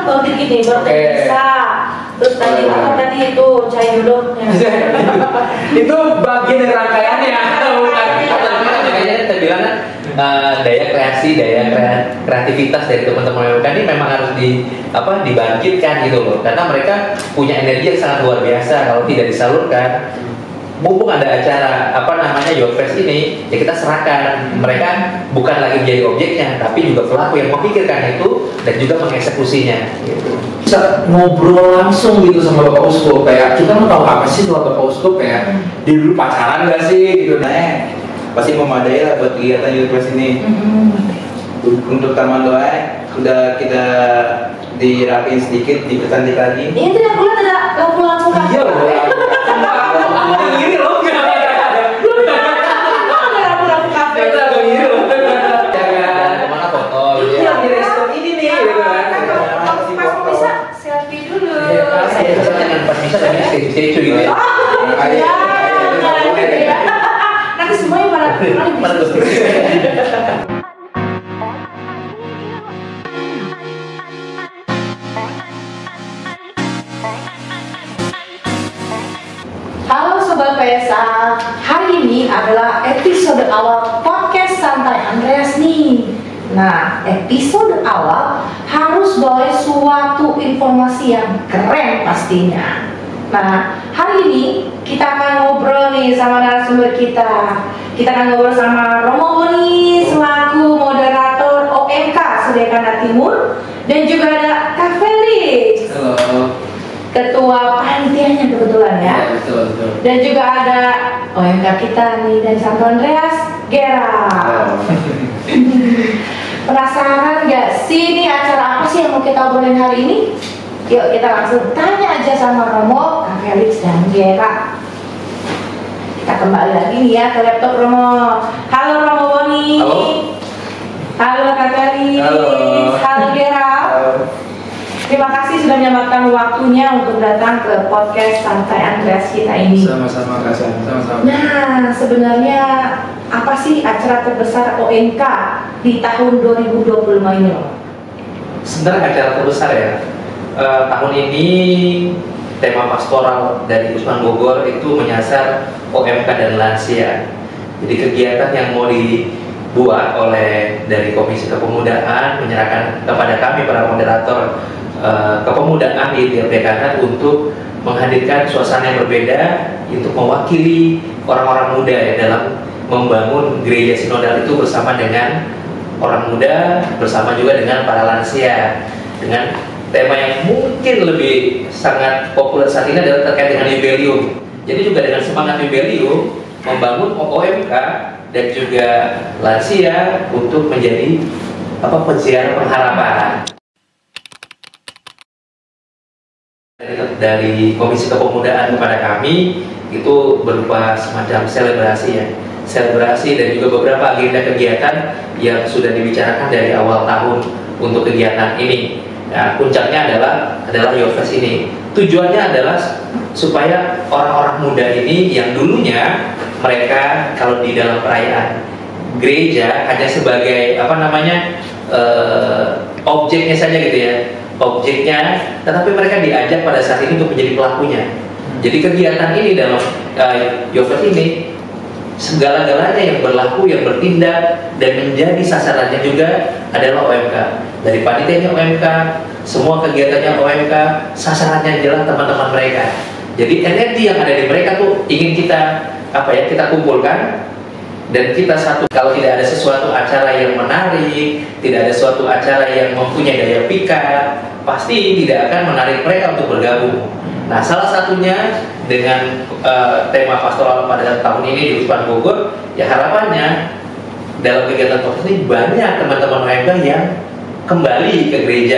baru dikit nih, baru bisa. Terus tadi apa tadi itu cai jodoh. Itu bagian dari rangkaiannya. Bukan. Makanya kita bilang daya kreasi, kreativitas dari teman-teman UMK ini memang harus dibangkitkan gitu loh. Karena mereka punya energi yang sangat luar biasa. Kalau tidak disalurkan, mumpung ada acara Yofest ini, ya kita serahkan. Mereka bukan lagi menjadi objeknya, tapi juga pelaku yang memikirkan itu dan juga mengeksekusinya. Gitu. Bisa ngobrol langsung gitu sama Bapak Uskup, kayak kita mau tahu apa sih soal Bapak Uskup, kayak dia dulu pacaran gak sih gitu. Nah, pasti memadai lah buat kegiatan Yofest ini. Untuk taman doa udah kita dirapiin sedikit, dipercantik lagi. Ini tidak pula tidak lampu-lampu kan? Iya loh. Ini loh. Stay gitu ya. Nanti semuanya pada Halo Sobat PSA, hari ini adalah episode awal podcast Santai Andreas nih. Nah, episode awal harus bawa suatu informasi yang keren pastinya. Nah, hari ini kita akan ngobrol nih sama narasumber kita. Kita akan ngobrol sama Romo Boni selaku moderator OMK Sudekana Timur, dan juga ada Kak Felix. Halo. Ketua panitianya kebetulan ya. Betul. Dan juga ada OMK kita nih dari Santo Andreas, Gera. Penasaran gak sih ini acara apa sih yang mau kita obrolin hari ini? Yuk kita langsung tanya aja sama Romo, Kak Felix, dan Gera. Kita kembali lagi nih ya ke laptop Romo. Halo Romo Boni. Halo. Halo Kak Felix. Halo Gera. Halo. Terima kasih sudah menyempatkan waktunya untuk datang ke podcast Santai Andreas kita ini. Sama-sama Kak San, sama-sama. Nah, sebenarnya apa sih acara terbesar OMK di tahun 2025 ini loh? Sebenarnya acara terbesar ya. Tahun ini tema pastoral dari Usman Bogor itu menyasar OMK dan lansia. Jadi kegiatan yang mau dibuat oleh dari Komisi Kepemudaan menyerahkan kepada kami para moderator kepemudaan di DKK untuk menghadirkan suasana yang berbeda untuk mewakili orang-orang muda ya dalam membangun gereja sinodal itu bersama dengan orang muda, bersama juga dengan para lansia, dengan tema yang mungkin lebih sangat populer saat ini adalah terkait dengan jubileum. Jadi juga dengan semangat jubileum membangun OMK dan juga lansia untuk menjadi pensiar pengharapan. Dari Komisi Kepemudaan kepada kami itu berupa semacam selebrasi dan juga beberapa agenda kegiatan yang sudah dibicarakan dari awal tahun untuk kegiatan ini. Nah, puncaknya adalah Yofest ini. Tujuannya adalah supaya orang-orang muda ini yang dulunya mereka kalau di dalam perayaan gereja hanya sebagai objeknya saja gitu ya, tetapi mereka diajak pada saat ini untuk menjadi pelakunya. Jadi kegiatan ini dalam Yofest ini segala-galanya yang berlaku, yang bertindak dan menjadi sasarannya juga adalah OMK. Dari panitianya OMK, semua kegiatannya OMK, sasarannya jelas teman-teman mereka. Jadi energi yang ada di mereka tuh ingin kita kumpulkan dan kita satu. Kalau tidak ada sesuatu acara yang menarik, tidak ada suatu acara yang mempunyai daya pikat, pasti tidak akan menarik mereka untuk bergabung. Nah, salah satunya dengan tema pastoral pada tahun ini di Usman Bogor, ya harapannya dalam kegiatan Yofest ini banyak teman-teman OMK yang kembali ke gereja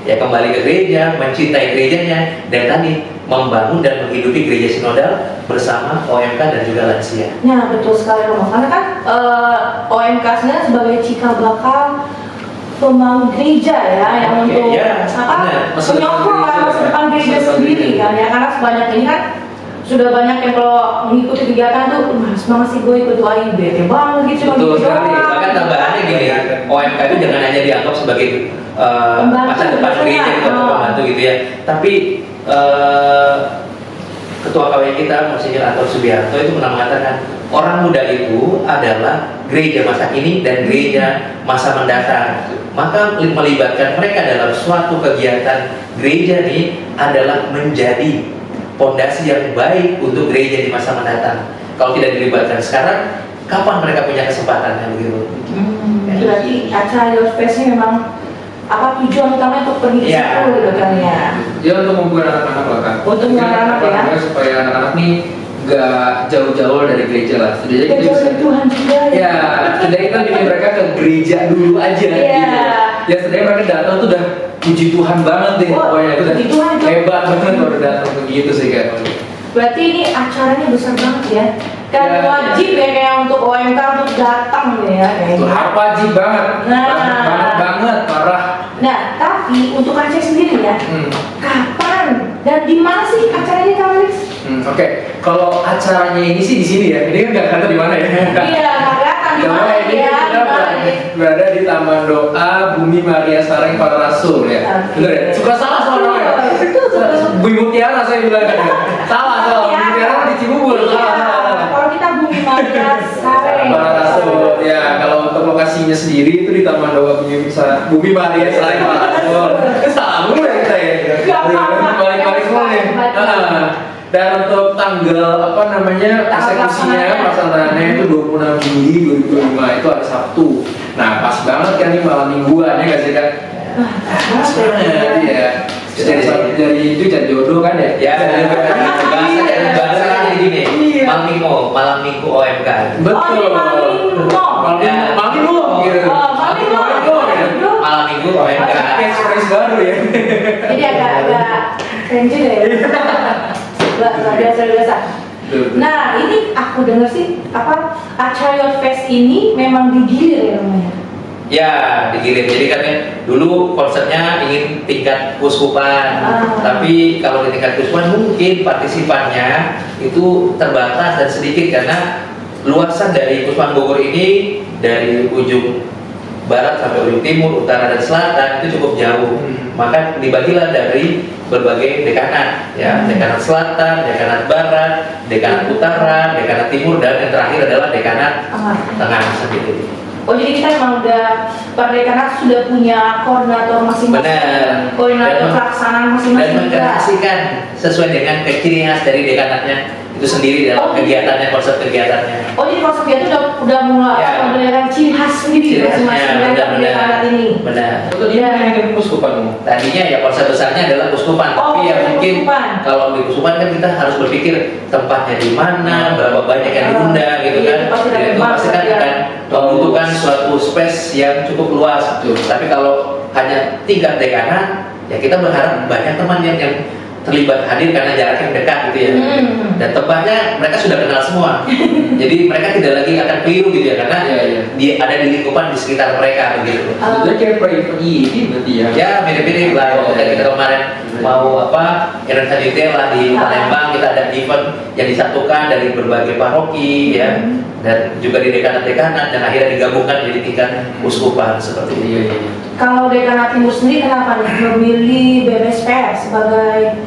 ya kembali ke gereja, mencintai gerejanya, dan tadi membangun dan menghidupi gereja sinodal bersama OMK dan juga lansia. Ya betul sekali Romo, karena kan OMK sendiri sebagai cikal bakal pembangun gereja ya, yang untuk menyokong masa depan gereja sendiri kan ya, karena sebanyak ini kan sudah banyak yang kalau mengikuti kegiatan tuh semangat sih gue ikut OIB, bang gitu cuma gitu doang. Bahkan tambahannya gini ya, OMK itu jangan hanya dianggap sebagai masa depan gereja gitu, pembantu gitu ya. Tapi Ketua KW kita, Monsinyur Anton Subianto itu pernah mengatakan orang muda itu adalah gereja masa kini dan gereja masa mendatang. Maka melibatkan mereka dalam suatu kegiatan gereja ini adalah menjadi pondasi yang baik untuk gereja di masa mendatang. Kalau tidak dilibatkan sekarang, kapan mereka punya kesempatannya begitu? Berarti acara Your Space ini memang tujuan utama untuk pergi ke situ gitu kan ya? Ya untuk membuat anak-anak lah kan. Untuk anak-anak ya. Supaya anak-anak nih nggak jauh-jauh dari gereja lah. Setidaknya kita bisa. Tuhan juga Ya, setidaknya kita bikin mereka ke gereja dulu aja. Gitu. Ya setidaknya mereka datang tuh udah puji Tuhan banget deh. Pokoknya itu udah hebat banget kalau udah datang begitu sih kan. Berarti ini acaranya besar banget ya. Kan wajib ya kayak untuk OMK untuk datang ya kayak gitu. Wajib banget. Banget parah. Nah, tapi untuk Aceh sendiri ya, kapan dan di mana sih acaranya Kak Alex? Oke. Kalau acaranya ini sih di sini ya. Ini kan nggak kata di mana ya? Iya, nggak kelihatan di mana ya. Berada di Taman Doa Bumi Maria Sareng Para Rasul ya. Bener ya? Suka salah soalnya. Bumi Mutiara saya bilang. Salah. Bumi Mutiara di Cibubur. Kalau kita Bumi Maria Sareng Para Rasul ya. Kalau untuk lokasinya sendiri itu di Taman Doa Bumi Maria Sareng Para Rasul. Salah mulu ya kita ya. Balik-balik semua nih. Dan untuk tanggal eksekusinya pasangannya itu 26 Juli 2025 itu hari Sabtu. Nah pas banget kan ini malam mingguan ya nggak sih kan? Pas banget ya. Dari itu jadi jodoh kan ya? Ya. Bahasa jadi gini. Malam minggu OMK. Betul. Malam minggu gitu. Malam minggu OMK. Surprise baru ya. Jadi agak keren juga ya. Biasa. Nah ini aku dengar sih acara Your Fest ini memang digilir ya namanya. Ya digilir. Jadi kan dulu konsepnya ingin tingkat keuskupan, tapi kalau di tingkat keuskupan mungkin partisipannya itu terbatas dan sedikit karena luasan dari Keuskupan Bogor ini dari ujung barat sampai ujung timur, utara dan selatan itu cukup jauh. Maka dibagilah dari berbagai dekanat, ya, dekanat selatan, dekanat barat, dekanat utara, dekanat timur, dan yang terakhir adalah dekanat tengah sendiri. Oh jadi kita memang udah per dekanat sudah punya koordinator masing-masing, koordinator pelaksanaan masing-masing, dan mengkreasikan sesuai dengan ciri khas dari dekanatnya itu sendiri dalam kegiatannya, konsep kegiatannya. Oh jadi konsep itu udah mulai memberikan ciri khas sendiri masing-masing dekanat ini. Benar. Untuk dia yang keuskupan. Tadinya ya konsep besarnya adalah keuskupan, tapi ya mungkin kalau di keuskupan kan kita harus berpikir tempatnya di mana, berapa banyak yang diundang gitu kan. Itu pasti kan akan membutuhkan suatu space yang cukup luas. Tapi kalau hanya tingkat dekanat, ya kita berharap banyak teman yang terlibat hadir karena jaraknya dekat gitu ya. Dan tempatnya mereka sudah kenal semua. Jadi mereka tidak lagi akan keliru gitu ya karena dia ada di lingkupan di sekitar mereka begitu. Itu kayak pre-event berarti ya. Ya mirip-mirip lah. Kita kemarin mau event detail lah di Palembang, kita ada event yang disatukan dari berbagai paroki ya. Dan juga di dekanat-dekanat dan akhirnya digabungkan jadi tingkat uskupan seperti itu. Kalau dekanat timur sendiri kenapa nih memilih BMSPR sebagai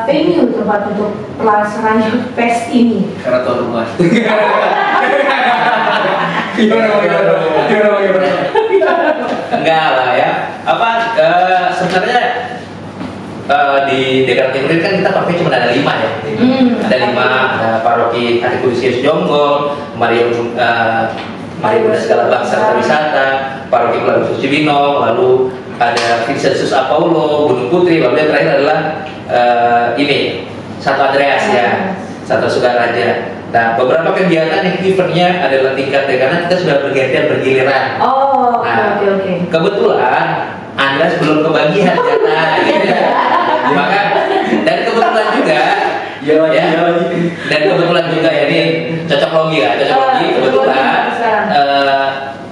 venue tempat untuk pelaksanaan Youth Fest ini? Karena tuan rumah. Gimana? Enggak lah ya. Sebenarnya di dekanat timur kan kita pakai cuma ada 5 ya. Ada 5, ada paroki Hati Kudus Yesus Jonggol, Maria Bunda Segala Bangsa Wisata, paroki Pelabuhan Cibinong, lalu ada Vincentus Apaulo, Gunung Putri, lalu yang terakhir adalah ini Santo Andreas ya, Santo Sugaraja. Nah beberapa kegiatan yang eventnya adalah tingkat dekanat kita sudah bergantian bergiliran. Oke. Kebetulan Anda belum kebagian jatah, gitu ya. Maka dan kebetulan juga dan kebetulan juga ya ini cocok logi kebetulan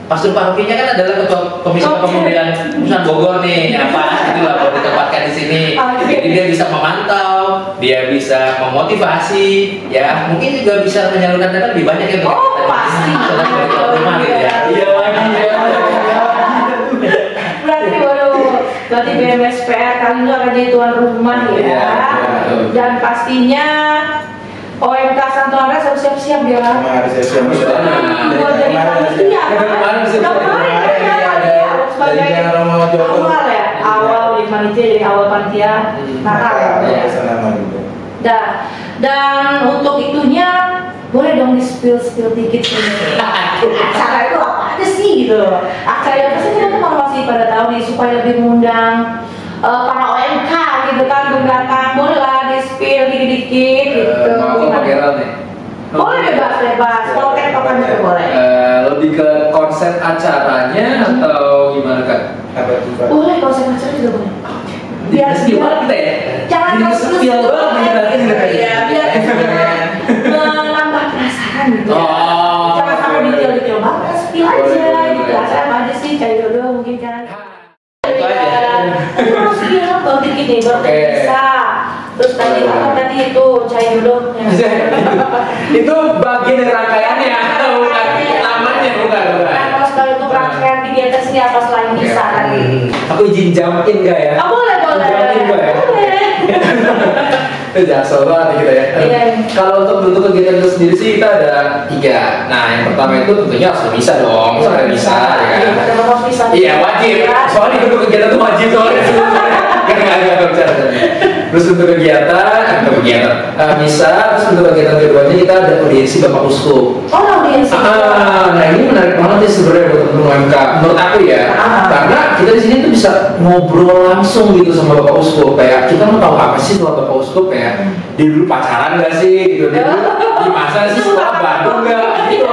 pastor parokinya kan adalah ketua komisi kepemudaan Pusat Bogor nih, itulah kalau ditempatkan di sini. Jadi dia bisa memantau, dia bisa memotivasi, ya mungkin juga bisa menyalurkan dana lebih banyak ya untuk pasti rumah gitu ya. menjadi tuan rumah ya. Iya, betul. Dan pastinya OMK Santo Andreas harus siap-siap dia. Harus siap-siap. Buat jadi panitia. Sebagai awal ya, awal di panitia, jadi awal panitia Natal ya. Dan untuk itunya boleh dong di spill dikit ini. Acara itu apa aja sih gitu? Acara yang pasti kita tuh masih pada tahu nih supaya lebih mengundang para OMK gitu kan datang, boleh lah di spill dikit-dikit gitu. Mau apa viral nih? Boleh bebas. Kalau tektokan juga boleh. Lebih ke konsep acaranya atau gimana kan? Boleh konsep acara juga boleh. Biar kita ya. Jangan sepial banget ya, biar menambah penasaran gitu. Oh, Jangan sampai detail banget, spill aja Boleh. gitu. Acara apa aja sih, cari jodoh mungkin kan. Itu aja. Tapi harus spill baru dikit nih, baru Oke. bisa. Terus tadi apa tadi itu cari jodohnya. Itu bagian dari rangkaiannya, bukan namanya, bukan. Nah, kalau sekali untuk rangkaian kegiatan sini apa selain bisa tadi? Aku izin jumpin gak ya? Boleh. Jumpin gak ya? Boleh. Itu jasol banget kita ya. Iya. Kalau untuk bentuk kegiatan itu sendiri sih kita ada 3. Nah, yang pertama itu tentunya harus bisa dong, harus bisa ya kan. Harus bisa. Iya wajib. Soalnya bentuk kegiatan itu wajib soalnya. Gak bicara. Terus bentuk kegiatan, bisa. Terus bentuk kegiatan keduanya kita ada audiensi Bapak Uskup. Audiensi. Nah ini menarik banget sih sebenarnya buat teman UMK. Menurut aku ya, karena kita di sini tuh bisa ngobrol langsung gitu sama Bapak Uskup. Kayak kita mau tahu apa sih soal Bapak Uskup, kayak dia dulu pacaran gak sih gitu, dia dulu di masa sih sekolah Bandung gak gitu.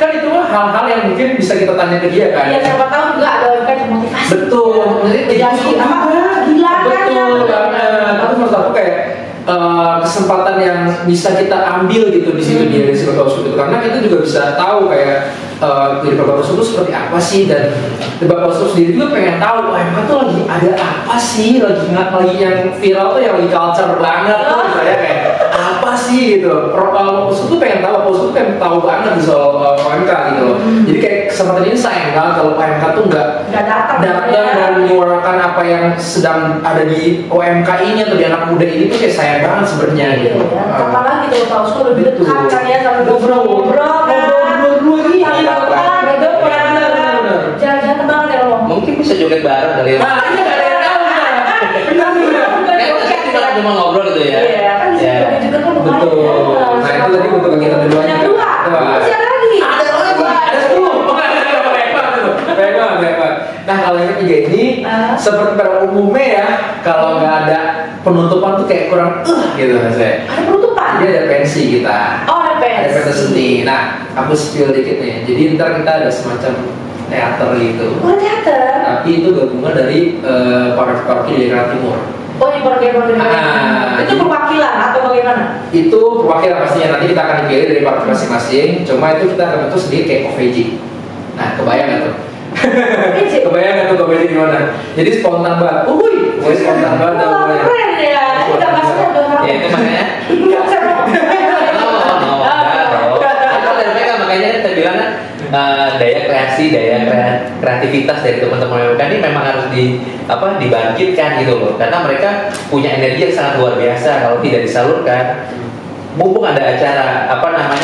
Kan itu mah hal-hal yang mungkin bisa kita tanya ke dia kan. Ya siapa tahu juga ada UMK yang motivasi. Betul. Jadi apa? Gila kan ya. Betul banget. Tapi menurut aku kayak kesempatan yang bisa kita ambil gitu di situ di Bapak Uskup itu, karena kita juga bisa tahu kayak dari Bapak Uskup itu seperti apa sih, dan Bapak Uskup sendiri juga pengen tahu UMK tuh lagi ada apa sih, lagi yang viral tuh yang lagi culture banget tuh saya kayak apa sih gitu. Bapak Uskup tuh pengen tahu, Bapak Uskup tuh pengen tahu banget di soal UMK gitu. Jadi kayak kesempatan ini sayang banget kalau UMK tuh nggak datang dan menyuarakan apa yang sedang ada di UMK ini atau di anak muda ini tuh kayak sayang banget sebenarnya gitu. Apalagi kalau Bapak Uskup lebih dekat kan ya, sama ngobrol-ngobrol kan. Jangan banget ya lo. Mungkin bisa joget bareng kali ya. Nah, ini gak ada yang tahu Kita cuma ngobrol gitu ya. Iya, kan bisa juga kan lumayan. Betul. Nah itu tadi untuk kegiatan keduanya. Yang kedua, masih ada lagi. Ada 10. Baik banget. Nah kalau yang ketiga ini seperti pada umumnya ya, kalau nggak ada penutupan tuh kayak kurang gitu saya. Ada penutupan. Jadi ada pensi kita. Oh, ada pensi. Ada pensi seni. Nah aku spill dikit nih. Jadi ntar kita ada semacam teater gitu. Oh, teater. Tapi itu gabungan dari paroki di Jakarta Timur. Oh, ini program-program. Itu perwakilan atau bagaimana? Itu perwakilan pastinya, nanti kita akan dipilih dari paroki masing-masing. Cuma itu kita akan bentuk sendiri kayak OVJ. Nah kebayang nggak tuh? Kebayang nggak tuh OVJ gimana? Jadi spontan banget. Spontan banget. Keren ya. Kita masuknya udah Ya itu makanya. Makanya kita bilang kan daya kreasi, kreativitas dari teman-teman UMK ini memang harus dibangkitkan gitu loh, karena mereka punya energi yang sangat luar biasa. Kalau tidak disalurkan, mumpung ada acara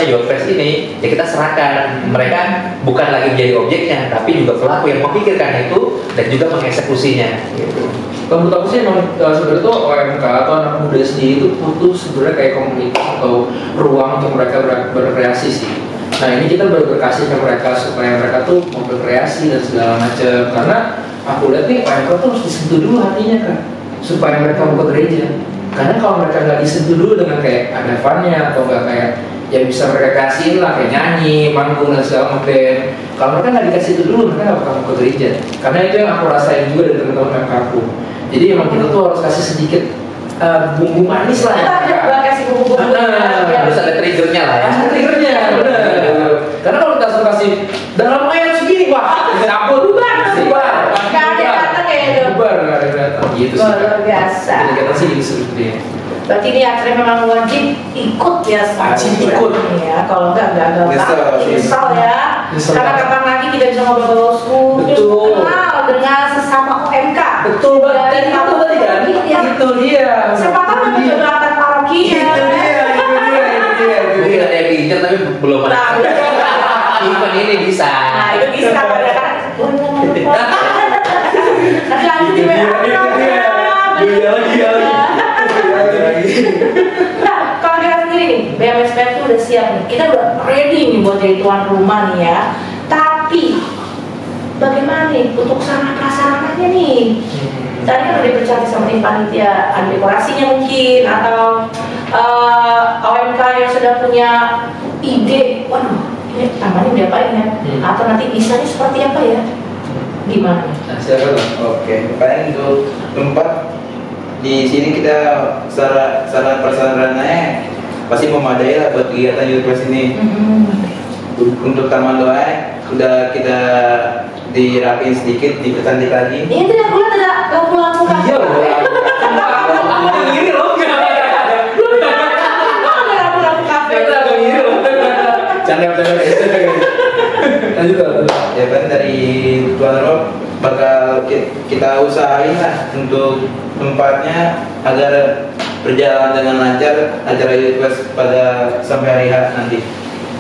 Youth Fest ini, ya kita serahkan mereka bukan lagi menjadi objeknya, tapi juga pelaku yang memikirkan itu dan juga mengeksekusinya. Gitu. Menurut aku sih emang sebenarnya tuh OMK atau anak muda sendiri itu butuh sebenarnya kayak komunitas atau ruang untuk mereka berkreasi sih. Nah ini kita berkasih ke mereka supaya mereka tuh mau berkreasi dan segala macam, karena aku lihat nih OMK tuh harus disentuh dulu hatinya kan, supaya mereka mau ke gereja. Karena kalau mereka nggak disentuh dulu dengan kayak ada funnya atau nggak kayak yang bisa mereka kasihin lah kayak nyanyi, manggung dan segala macam. Kalau mereka nggak dikasih itu dulu, mereka nggak bakal mau ke gereja. Karena itu yang aku rasain juga dari teman-teman OMK aku. Jadi emang kita tuh harus kasih sedikit bumbu manis lah ya. Kasih bumbu. Harus ada triggernya lah ya. Ada triggernya, benar. Karena kalau kita langsung kasih dalam ayat segini, wah, cabut, bubar, Nggak ada yang datang ya itu. bubar, nggak ada yang datang. Gitu sih. Luar biasa. Jadi kita sih gitu seperti ini. Berarti ini akhirnya memang wajib ikut ya, Wajib ikut. ya. Kalau enggak gagal nyesal ya. Karena kapan lagi kita bisa ngobrol terus Betul. kenal dengan sesama OMK. Betul banget. Dari Itu tahun tadi kan? ya. Itu dia. Siapa tahu nanti jodoh antar parokinya. Itu dia. Mungkin ada yang diinjak tapi belum ada. Nah, Event ini bisa. nah itu bisa ya kan. Nanti lanjut di WA. Nah, kalau kita sendiri nih, BMSPM itu udah siap nih. Kita udah ready nih buat jadi tuan rumah nih ya. Tapi bagaimana nih untuk sarana prasarananya nih? Tadi kan udah dipercaya sama tim panitia, ada dekorasinya mungkin atau OMK yang sudah punya ide, waduh ini tamannya diapain ya? Atau nanti desainnya seperti apa ya? Gimana? Silakan. Oke, paling untuk tempat di sini kita sarana prasarananya pasti memadai lah buat kegiatan youth fest ini. Untuk taman doa udah kita dirapiin sedikit, dipercantik lagi. Ini tidak boleh ada lampu-lampu kan? Iya loh. Aku ngiri loh. Ada lampu-lampu kafe. Aku ngiri loh. Canda. Lanjut. Ya kan dari tuan rumah bakal kita usahain lah untuk tempatnya agar berjalan dengan lancar acara youth fest pada sampai hari H nanti.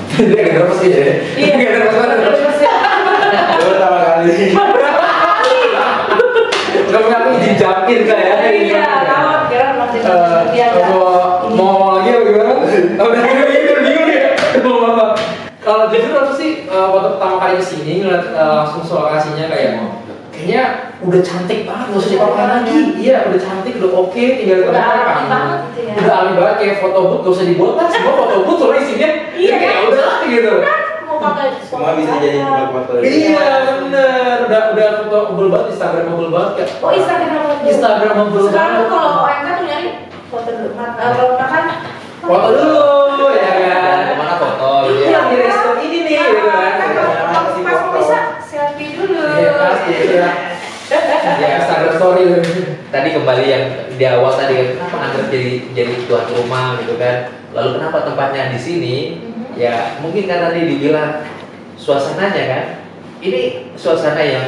Dia gak nervous aja ya? Iya. Gak nervous banget. Itu pertama kali. Gak mengaku dijamin kan ya? Iya, lawat kira masih Mau lagi apa gimana? Udah bingung ya? Mau apa? Kalau jujur aku sih waktu pertama kali kesini ngeliat langsung lokasinya kayaknya udah cantik banget, nggak usah dipakai lagi. Iya, udah cantik, udah oke, tinggal Udah kita alami banget gitu ya. Udah alami banget kayak foto booth, gak usah dibuat kan? Semua foto booth soalnya isinya. Iya, kayak kan? udah lah gitu. Mau pakai Semua bisa dijadiin tempat foto. Iya bener, udah foto bubble banget, Instagramable banget kan? Oh, Instagramable. Instagramable Sekarang banget. tuh kalau OMK tuh nyari foto dulu. Kalau makan Foto dulu, ya kan? Kemana foto? Iya, di resto ini nih, gitu kan? Kalau pas mau bisa selfie dulu. Iya pasti, ya. Ya Instagram story. Tadi kembali yang di awal tadi kan, kenapa Andres jadi tuan rumah gitu kan? Lalu kenapa tempatnya di sini? Ya mungkin karena tadi dibilang suasananya kan, ini suasana yang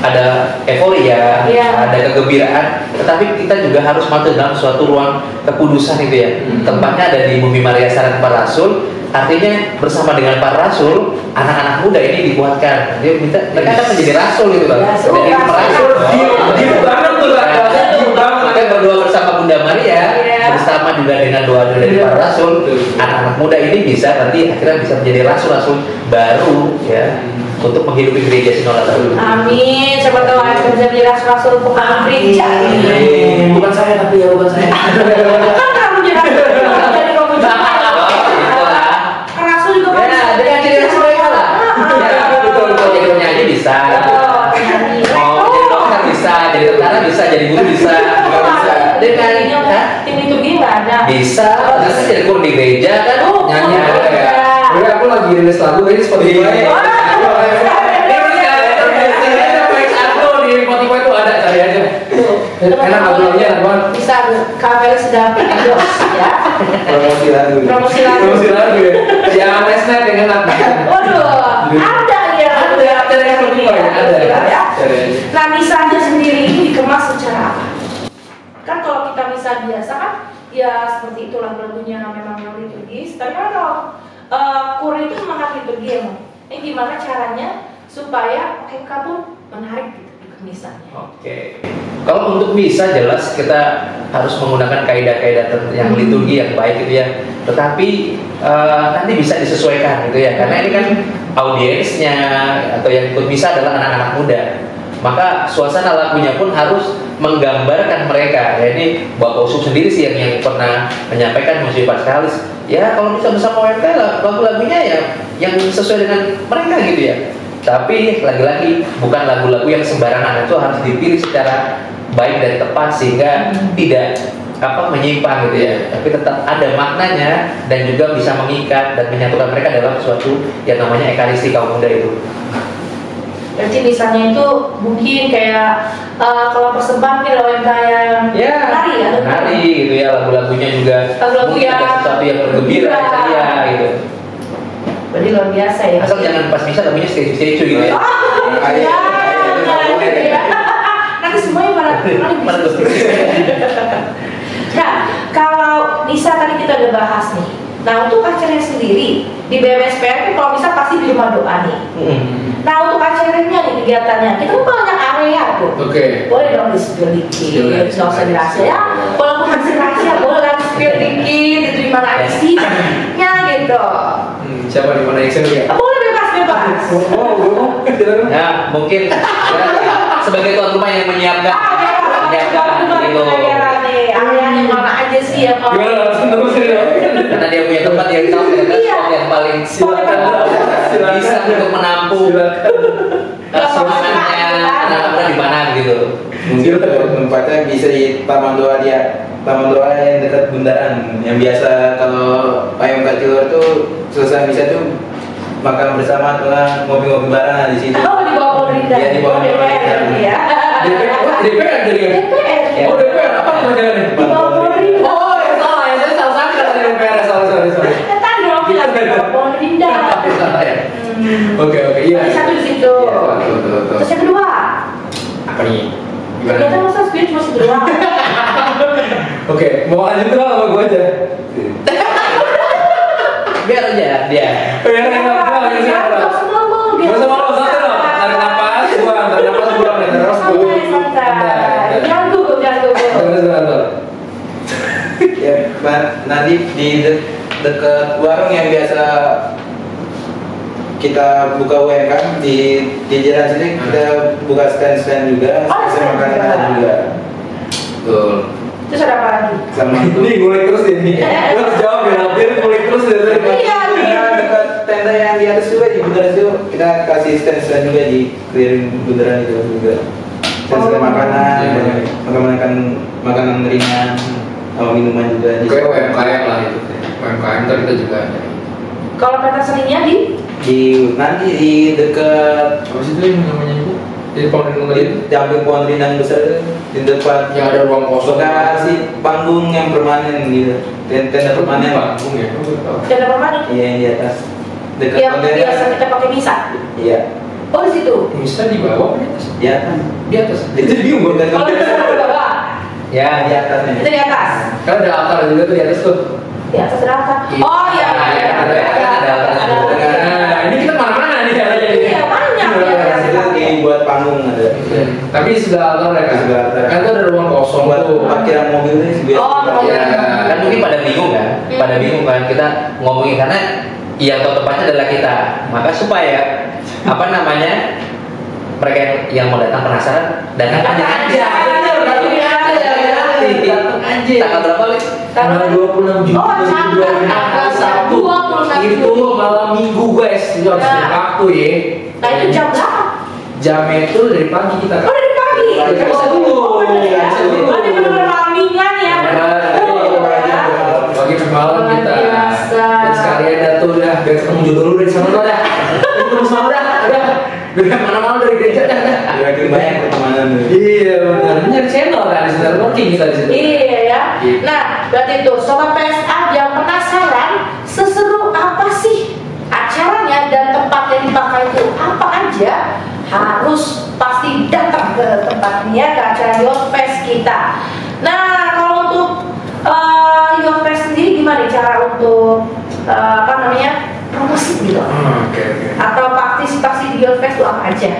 ada euforia, ada kegembiraan, tetapi kita juga harus masuk dalam suatu ruang kekudusan itu ya. Tempatnya ada di Bumi Maria Saran Para Rasul, artinya bersama dengan para rasul, anak-anak muda ini dibuatkan. Dia minta mereka akan menjadi rasul gitu loh. Jadi rasul, Di banget tuh lah, maka berdua bersama Bunda Maria, bersama juga dengan doa dari para rasul, anak-anak muda ini bisa nanti akhirnya bisa menjadi rasul-rasul baru ya, untuk menghidupi gereja Sinolata. Amin. Siapa tahu ada bisa menjadi rasul untuk gereja. Bukan saya tapi ya bukan saya. Kan kamu jadi rasul, jadi kamu rasul juga kan. Ya, dengan ciri khas mereka lah. Ya, betul. Jadi penyanyi bisa. Oh, jadi dokter bisa, jadi tentara bisa, jadi guru bisa. Dengan tim itu nggak ada. bisa jadi kur di gereja kan nyanyi ada ya. Udah aku lagi rilis lagu ini Spotify. Di Spotify itu ada, cari aja. Enak lagunya, teman. Bisa KPL sedang endorse ya. Promosi lagu. Promosi lagu. Promosi lagu ya. Yang Lesnet dengan apa? Waduh, ada ya. Ada yang Spotify, ada. Nah, misalnya sendiri ini dikemas secara apa? Kan kalau kita misal biasa kan ya seperti itu lagu-lagunya memang yang liturgis. Tapi kan kalau kur itu memang liturgi emang. Ini gimana caranya supaya OMK pun menarik gitu di kemisannya? Oke. Kalau untuk misa jelas kita harus menggunakan kaidah-kaidah yang liturgi yang baik gitu ya. Tetapi nanti bisa disesuaikan gitu ya. Karena ini kan audiensnya atau yang ikut misa adalah anak-anak muda. Maka suasana lagunya pun harus menggambarkan mereka. Ya ini Bapak Usuk sendiri sih yang pernah menyampaikan Musik Paskalis. Ya kalau bisa bersama OMK lagu-lagunya ya yang sesuai dengan mereka gitu ya. Tapi lagi-lagi bukan lagu-lagu yang sembarangan, itu harus dipilih secara baik dan tepat sehingga tidak menyimpang gitu ya. Tapi tetap ada maknanya dan juga bisa mengikat dan menyatukan mereka dalam suatu yang namanya ekaristi kaum muda itu. Dan Jadi misalnya itu mungkin kayak kalau persembahan mungkin OMK yang nari ya, nari gitu ya, lagu-lagunya juga lagu-lagu mungkin ada sesuatu yang bergembira ya gitu. Berarti luar biasa ya. Asal jangan pas bisa lagunya secu-secu gitu ya. Nanti semuanya pada Nah, kalau Nisa tadi kita udah bahas nih. Nah, untuk acaranya sendiri di BMSPR itu kalau bisa pasti di rumah doa nih. Nah, untuk acaranya nih kegiatannya, kita kan banyak area tuh. Boleh dong di-spill dikit, nggak usah dirahsia ya. Walaupun masih rahasia, boleh lah di-spill dikit, itu di mana aja sih? gitu. Siapa di mana Excel ya? Boleh bebas. Ya, mungkin sebagai tuan rumah yang menyiapkan gitu. Areanya mana aja sih ya Pak? Karena dia punya tempat yang tahu spot yang paling bisa untuk menampung semangatnya anak-anak di mana gitu. Mungkin tempatnya bisa di Taman Doa yang dekat bundaran. Yang biasa kalau ayam kecil tuh selesai bisa tuh makan bersama atau ngopi-ngopi bareng di sini. Oh, di bawah Polrinda. Iya, di bawah DPR ya. DPR jadi ya? DPR. Oh DPR apa namanya? Di bawah Polrinda. Oh ya salah ya, saya salah sangka tadi DPR, sorry. Tadi dong bilang di bawah Polrinda. Oke, iya. Ada satu di situ. Betul. Terus yang kedua. Apa nih? Ternyata masa spirit cuma kedua. Oke, mau lanjut dulu sama gue aja. Biar aja dia. Biar Gak usah malu, santai dong. Tarik nafas, buang, terus buang. Santai. Jangan gugup. Ya, nanti di dekat warung yang biasa kita buka UMK di jalan sini kita buka stand juga, stand makanan juga. Betul. Terus ada apa lagi? Sama Ini ngulik terus ini. Gue harus jawab ya, hampir ngulik terus ya. Iya. dekat tenda yang di atas juga di bundaran itu kita kasih stand juga di keliling bundaran itu juga. Stand makanan, makanan ringan, sama minuman juga. Kayak UMKM lah itu. UMKM tadi kita juga ada. Kalau pentas seninya nanti di dekat Apa sih itu yang namanya itu? Di pohon di samping pohon rindang besar itu, di depan yang ada ruang kosong. lokasi panggung yang permanen gitu, tenda permanen. Panggung ya? Tenda permanen. Iya yang di atas dekat Yang kontainer. biasa kita pakai misa. Iya Oh di situ. Bisa di bawah apa di atas? di atas. Di atas. Itu bingung bukan Kalau di sana di bawah. Ya, di atasnya. Itu di atas. Kan ada altar juga tuh di atas tuh. Di atas ada apa? Oh iya. Nah, ini kita mana-mana nih caranya. Iya banyak ya. Itu dibuat panggung ada. Tapi sudah altar ya kan? Sudah altar. Kan itu ada ruang kosong Buat tuh. parkiran mobil itu sih biasa. Oh, parkiran. iya. kan mungkin pada bingung kan kita ngomongin karena yang tahu tempatnya adalah kita. Maka supaya mereka yang mau datang penasaran datang aja. Tanggal berapa nih? Tanggal 26 Juni Oh, Sabtu. 26 Itu malam Minggu guys. Itu harus Nah. ada waktu ya. Nah itu jam berapa? Jamnya itu dari pagi kita. Oh dari pagi. Kita bisa dulu. Oh bener ya. Bisa dulu. Oh ini bener-bener malam-mingguan ya. Pagi ke malam kita. Luar biasa. Dan sekalian dah tuh udah biar ketemu jodoh lu dari sana tuh dah. Ketemu sama udah. Udah mana-mana dari gereja dah. Makin banyak pertemanan tuh. Iya benar. Ini ada channel kan di situ. Working kita di situ. Iya ya. Nah, berarti itu sobat PSA yang penasaran seseru apa sih acaranya dan tempat yang dipakai itu apa aja, harus pasti datang ke tempat ini ya, ke acara Youth Fest kita. Nah, kalau untuk Youth Fest sendiri gimana cara untuk promosi gitu? Oke. Atau partisipasi di Youth Fest itu apa aja?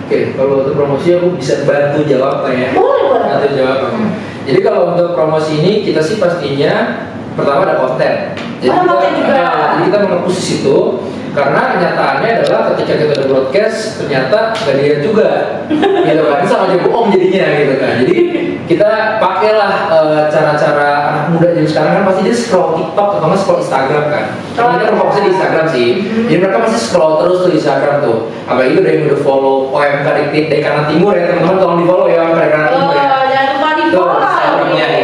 Oke, kalau untuk promosi aku bisa bantu jawab lah ya. Boleh. Bantu jawab. Jadi kalau untuk promosi ini kita sih pastinya pertama ada konten. Jadi Ada konten juga. jadi kita mengepush di situ karena kenyataannya adalah ketika kita ada broadcast ternyata nggak dilihat juga, gitu kan? Sama aja bohong jadinya gitu kan. Jadi kita pakailah cara-cara anak muda jadi sekarang kan pasti dia scroll TikTok atau nggak scroll Instagram kan. Ini kan fokusnya di Instagram sih. Jadi mereka masih scroll terus tuh di Instagram tuh. Apalagi udah yang udah follow OMK di Kanan Timur ya teman-teman, tolong di follow ya OMK di Kanan Timur ya. Jangan lupa di follow.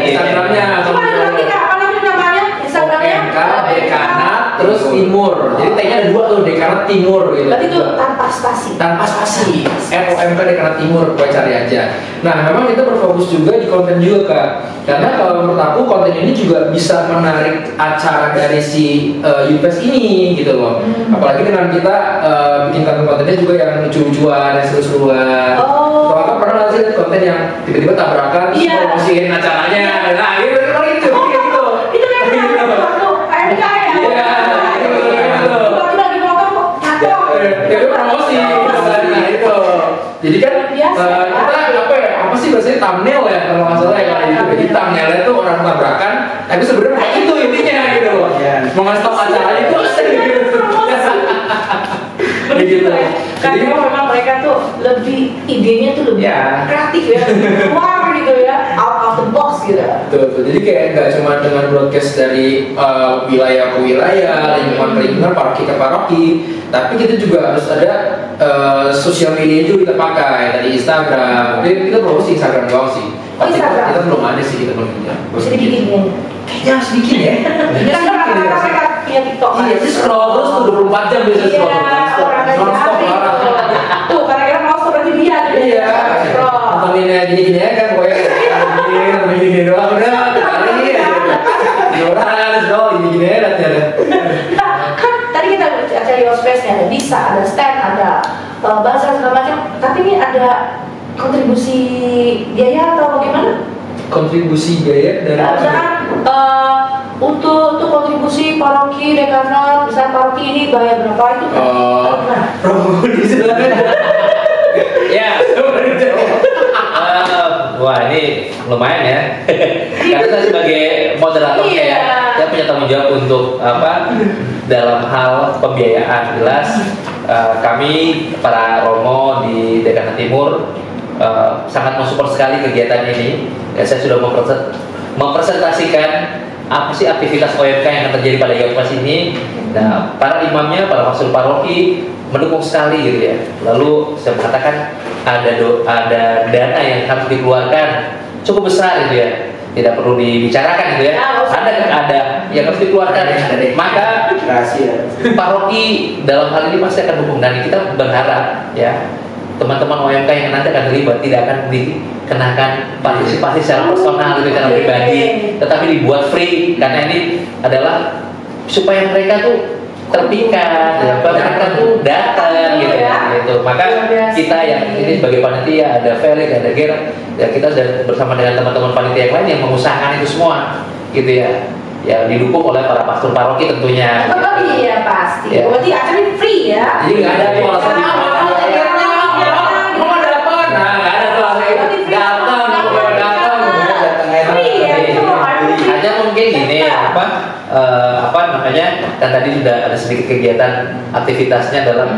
Instagramnya Coba dengerin Kak, apa namanya? Instagramnya? OMK Dekanat terus Timur. Jadi T-nya ada 2 tuh, Dekanat Timur gitu. Berarti itu tanpa spasi. Tanpa spasi. FOMK Dekanat Timur, gue cari aja. Nah, memang kita berfokus juga di konten juga, Kak. Karena kalau menurut aku konten ini juga bisa menarik acara dari si UPS ini gitu loh. Apalagi dengan kita bikin konten-kontennya juga yang lucu-lucuan, yang seru-seruan. Kalau Kakak pernah nggak sih konten yang tiba-tiba tabrakan, terus promosiin acaranya? Nah, gitu kan itu kayak gitu. Itu kan waktu AMK ya? Iya, gitu. Waktu lagi motor kok jatuh. Itu promosi, nah itu. Jadi kan kita apa sih biasanya thumbnail ya kalau nggak salah ya kayak gitu. Jadi thumbnailnya tuh orang tabrakan, tapi sebenarnya itu intinya gitu loh. Mau ngasih tau acaranya itu gitu. Karena memang mereka tuh lebih idenya tuh lebih kreatif ya, keluar gitu ya, out of the box gitu. Betul. Jadi kayak nggak cuma dengan broadcast dari wilayah ke wilayah, lingkungan ke lingkungan, paroki ke paroki, tapi kita juga harus ada sosial media juga kita pakai, tadi Instagram. Mungkin kita promosi Instagram doang sih. Instagram? Kita belum ada sih, kita belum punya. Bisa dibikin ya? Kayaknya harus bikin ya. Karena mereka punya TikTok. Iya, sih scroll terus tuh 24 jam bisa scroll. Orang aja tuh, karena mau seperti dia. Iya. Nontoninnya gini-gini aja kan, pokoknya gini doang udah kali aja. Joran, scroll gini-gini aja latihan. Kan tadi kita acara Yospes-nya ada bisa, ada stand, ada bazar segala macam. Tapi ini ada kontribusi biaya atau bagaimana? Kontribusi biaya dari Misalkan untuk kontribusi paroki dekanat, misalnya paroki ini bayar berapa itu kan? Promosi Ya, wah ini lumayan ya. Karena saya sebagai moderatornya ya, saya punya tanggung jawab untuk apa dalam hal pembiayaan. Jelas kami para Romo di Dekanat Timur sangat mensupport sekali kegiatan ini. Ya, saya sudah mempresentasikan apa sih aktivitas OMK yang akan terjadi pada Yopas ini. Nah, para imamnya, para pastor paroki mendukung sekali gitu ya. Lalu saya mengatakan ada dana yang harus dikeluarkan cukup besar gitu ya. Tidak perlu dibicarakan gitu ya. Ada yang harus dikeluarkan. Maka paroki dalam hal ini pasti akan dukung, dan kita berharap ya teman-teman OMK yang nanti akan terlibat tidak akan dikenakan partisipasi secara personal gitu, secara pribadi, tetapi dibuat free karena ini adalah supaya mereka tuh terpikat, ya, mereka tuh datang gitu ya. Gitu. Maka kita yang ini sebagai panitia, ada Felix, ada Ger, ya kita sudah bersama dengan teman-teman panitia yang lain yang mengusahakan itu semua, gitu ya. Ya didukung oleh para pastor paroki tentunya. Oh iya pasti. Ya. Berarti acaranya free ya? Jadi nggak ada kualitas di dan tadi sudah ada sedikit kegiatan aktivitasnya dalam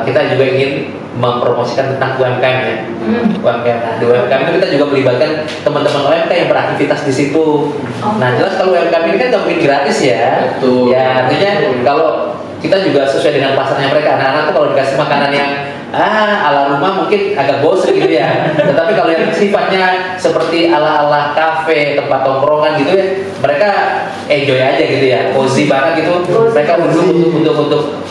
kita juga ingin mempromosikan tentang UMKM ya. UMKM. Nah, di UMKM itu kita juga melibatkan teman-teman UMK yang beraktivitas di situ. Nah, jelas kalau UMKM ini kan nggak mungkin gratis ya. Betul. Ya, artinya kalau kita juga sesuai dengan pasarnya mereka. Anak-anak tuh kalau dikasih makanan yang ala rumah mungkin agak bosan gitu ya. Tetapi kalau yang sifatnya seperti ala kafe, tempat tongkrongan gitu ya, mereka enjoy aja gitu ya, cozy banget gitu. Mereka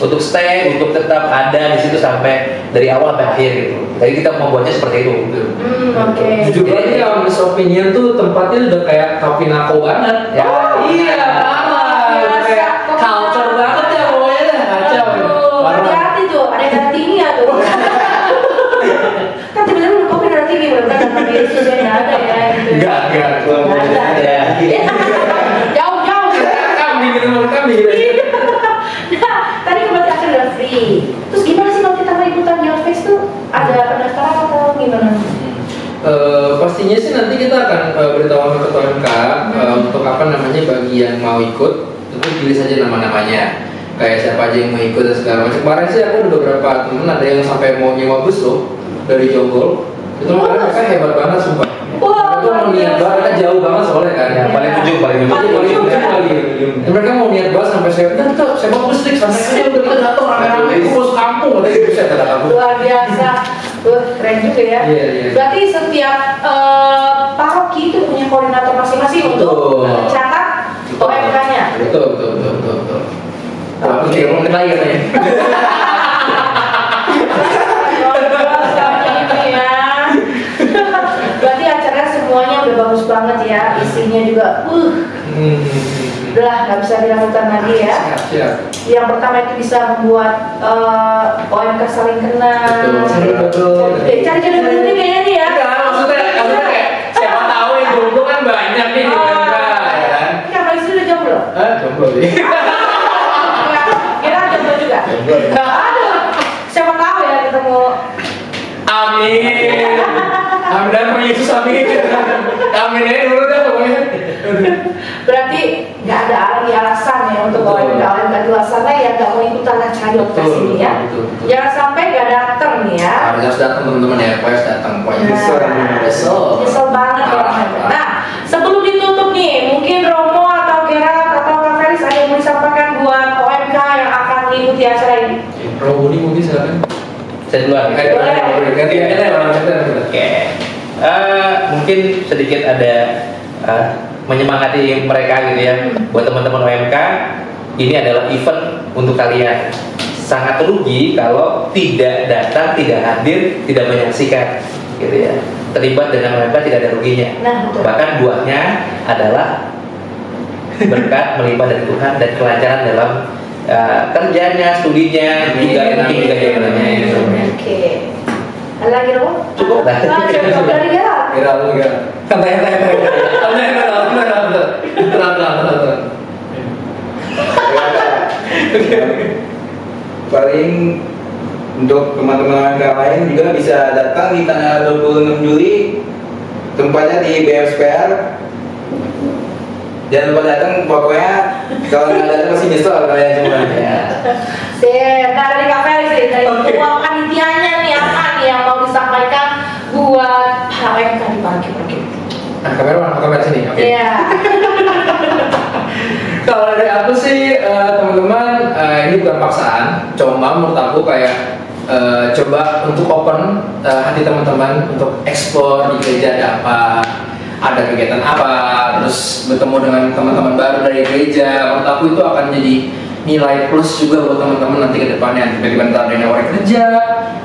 untuk stay, untuk tetap ada di situ sampai dari awal sampai akhir gitu. Jadi kita membuatnya seperti itu. Oke. Jujur aja ya, Miss Opinion tuh tempatnya udah kayak kafe nako banget. Ya. Iya, banget. Kayak culture banget ya pokoknya dah, kacau. Hati-hati tuh, ada darah tinggi ya tuh. Kan tiba-tiba udah kopi darah tinggi, bener-bener darah tinggi itu sudah nggak ada ya. Enggak. Jauh-jauh. Kami. Nah, tadi kembali akhir udah free. Terus gimana sih kalau kita mau ikutan Yospes tuh? Ada pendaftaran atau gimana? Pastinya sih nanti kita akan beritahu sama ketua MK untuk apa namanya bagi yang mau ikut, tentu pilih saja nama-namanya. Kayak siapa aja yang mau ikut dan segala macam. Kemarin sih aku ada beberapa temen ada yang sampai mau nyewa bus loh dari Jonggol. Itu mereka hebat banget sumpah. Wah, itu mau niat banget, mereka jauh banget soalnya kan. Ya, paling ujung lagi. Mereka mau niat banget sampai saya mau bus trik sampai aja udah kita datang rame-rame itu bos kampung katanya gitu saya kata kamu. Luar biasa. Keren juga ya. Iya. Berarti setiap paroki itu punya koordinator masing-masing untuk mencatat OMK-nya. Betul. lagi katanya. Berarti acaranya semuanya udah bagus banget ya, isinya juga udah nggak bisa diragukan lagi ya. Siap. Yang pertama itu bisa membuat OMK saling kenal. Betul. Cari jodoh dulu nih kayaknya nih ya. Enggak, maksudnya kayak siapa tahu yang jomblo kan banyak nih di OMK ya kan. Iya, Pak Isi udah jomblo. Jomblo sih. Kira jomblo juga. Aduh, siapa tahu ya ketemu. Amin. Amin dan Yesus amin. Amin aja dulu dah pokoknya. Berarti nggak ada lagi alasan ya untuk OMK di luar sana ya nggak mau ikutan acara Yopes ini ya. Betul. Jangan sampai nggak datang nih ya. Harus datang teman-teman ya, harus datang pokoknya. Nyesel banget ya. Nah, sebelum ditutup nih, mungkin Romo atau Gerald atau Kak Felis ada yang mau disampaikan buat OMK yang akan mengikuti acara ini? Robo ini mungkin silakan. Saya duluan. Ganti aja deh orang kita. Oke. Mungkin sedikit ada menyemangati mereka gitu ya. Buat teman-teman OMK, ini adalah event untuk kalian. Sangat rugi kalau tidak datang, tidak hadir, tidak menyaksikan, gitu ya. Terlibat dengan OMK tidak ada ruginya. Nah, betul. Bahkan buahnya adalah berkat melimpah dari Tuhan dan kelancaran dalam kerjanya, studinya, juga nanti juga jalannya. Gitu. Oke. Ada lagi Romo? Cukup dah. Cukup dari Gerald. Kira. Santai. Tenang. Paling untuk teman-teman yang lain juga bisa datang di tanggal 26 Juli, tempatnya di BFSPR. Jangan lupa datang, pokoknya kalau nggak datang pasti nyesel kalian semua. Sip, nah dari Kak Felis nih, dari ketua panitianya nih apa nih yang mau disampaikan buat OMK di Parkir. Nah, kamera sini. Oke. Iya. Kalau dari aku sih teman-teman ini bukan paksaan, cuma menurut aku kayak coba untuk open hati teman-teman untuk explore di gereja ada kegiatan apa, terus bertemu dengan teman-teman baru dari gereja. Menurut aku itu akan jadi nilai plus juga buat teman-teman nanti ke depannya. Tiba-tiba ntar ada yang nawarin kerja,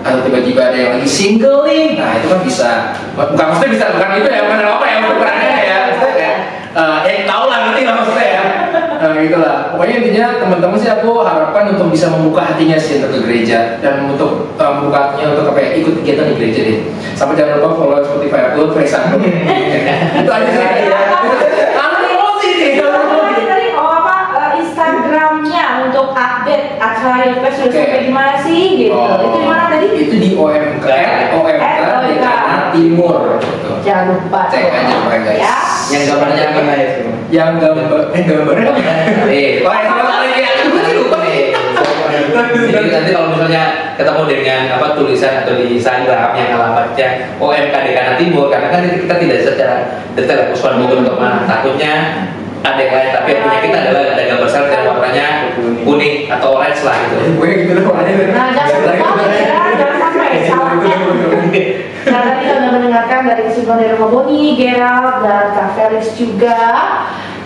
atau tiba-tiba ada yang lagi single nih, nah itu kan bisa, bukan itu ya, bukan apa ya, ukurannya ya, maksudnya kayak tau lah ngerti lah maksudnya ya. Nah gitulah, pokoknya intinya teman-teman sih aku harapkan untuk bisa membuka hatinya sih untuk ke gereja dan untuk membuka hatinya untuk apa ya, ikut kegiatan di gereja deh. Sampai jangan lupa follow Spotify aku, Fresan. Itu aja sih ya. Promosi nih. Instagramnya untuk update acara Yopes sudah sampai di mana sih gitu. Itu di mana tadi? Itu di OMK Dekana Timur. Jangan lupa cek aja Pak guys. Ya. Yang gambarnya apa ya? Yang gambarnya Jadi nanti kalau misalnya ketemu dengan tulisan atau di Instagram yang alamatnya OMK Dekana Timur, karena kan kita tidak secara detail Puspan Bogor untuk mana, takutnya ada yang lain, tapi yang punya kita adalah ada gambar salad dan warnanya kuning atau orange lah gitu. Nah, jangan sampai salahnya. Nah, tadi kita sudah mendengarkan dari kesimpulan dari Romo Boni, Gerald, dan Kak Felis juga.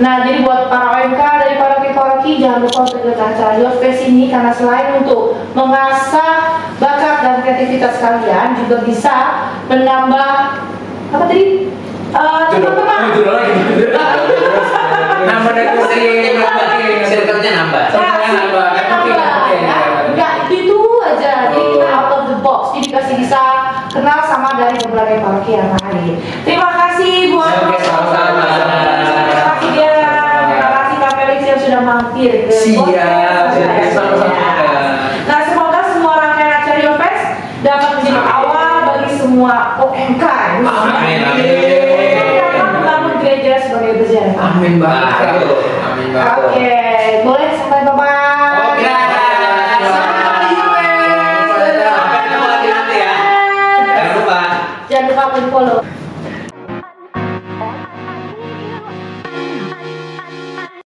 Nah, jadi buat para OMK dari paroki-paroki jangan lupa untuk ikut acara Yopes ini, karena selain untuk mengasah bakat dan kreativitas kalian, juga bisa menambah apa tadi? Teman-teman. Nambah dari Circle-nya nambah. Enggak, itu aja. Jadi kita out of the box. Jadi kasih bisa kenal sama dari berbagai paroki yang lain. Terima kasih buat Sama-sama. Terima kasih dia. Terima kasih Kak Felix yang sudah mampir ke podcast. Sama-sama. Nah, semoga semua rangkaian acara Yopes dapat menjadi awal bagi semua OMK. Amin. Membangun gereja sebagai berjalan. Amin banget. Oke, boleh sampai bapak. Oke. Sampai Yopes. Sampai ketemu lagi nanti ya. Jangan lupa. Jangan lupa follow.